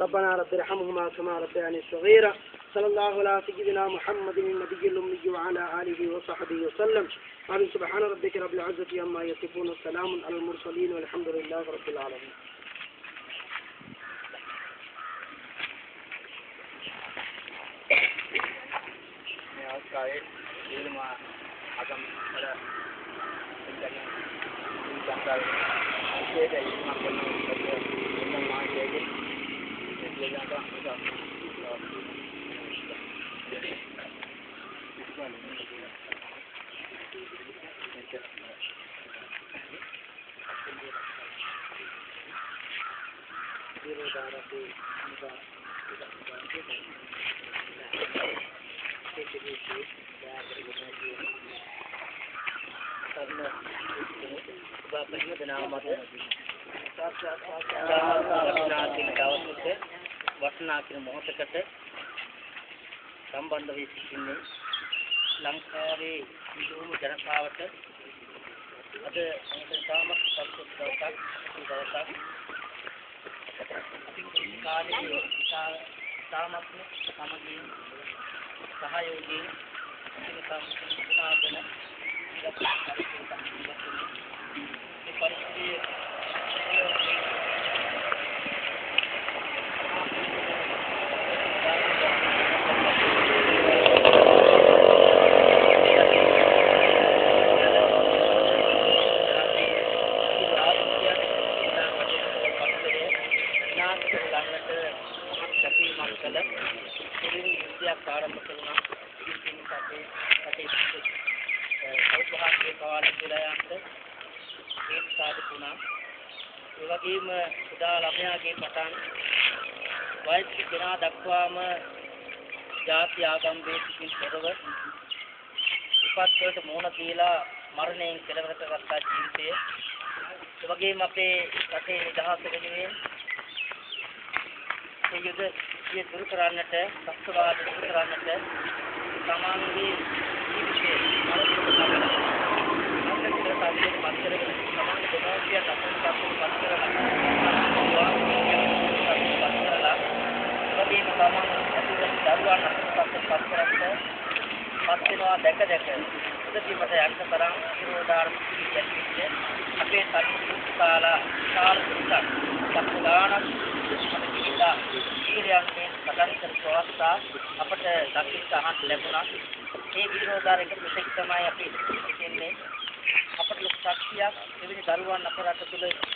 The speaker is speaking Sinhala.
ربنا رب ارحمهما كما ربياني صغيرا. صلى الله على سيدنا محمد النبي الأمي وعلى آله وصحبه وسلم. آمين. سبحان ربك رب العزة عما يصفون والسلام على المرسلين والحمد لله رب العالمين. වටනාකින මොහොතකට සම්බන්ධ වී සිටින්නේ ලංකාවේ සිදුවුණු ජනතාවට අද තාමත් සතුටක් දවසක් කාලේ තාමත් සමගින් සහයෝගයෙන් සම්පූර්ණ වගේම උදා ළමයාගේ පටන් වයස් දෙනා දක්වාම ජාති ආගම් වේසිකින් පෙරව විපත්වලට මුහුණ දීලා මරණයෙන් කෙලවරට ගත්තා ජීවිතය. ඒ වගේම අපේ රටේ නිදහස වෙනුවෙන් ඒ යුද්ධය දුරු කරන්නට, සත්‍යවාද දුරු කරන්නට සමානගේ ජීවිතේ දැක උදේට යන්න තරම් විරෝධාර්ථ පිළිගැනීමේ අපේ සම්මුඛතාලා කාර්යයක් සම්පූර්ණ කිවිලා ඊරියන්ගේ පටන් කරපු අවස්ථා අපට දක්ෂ අහන්න ලැබුණා. මේ විරෝධාර්ථක ප්‍රතික් තමයි අපි කියන්නේ අපට ශක්තියක් එවැනි දරුවන් අප රට තුළ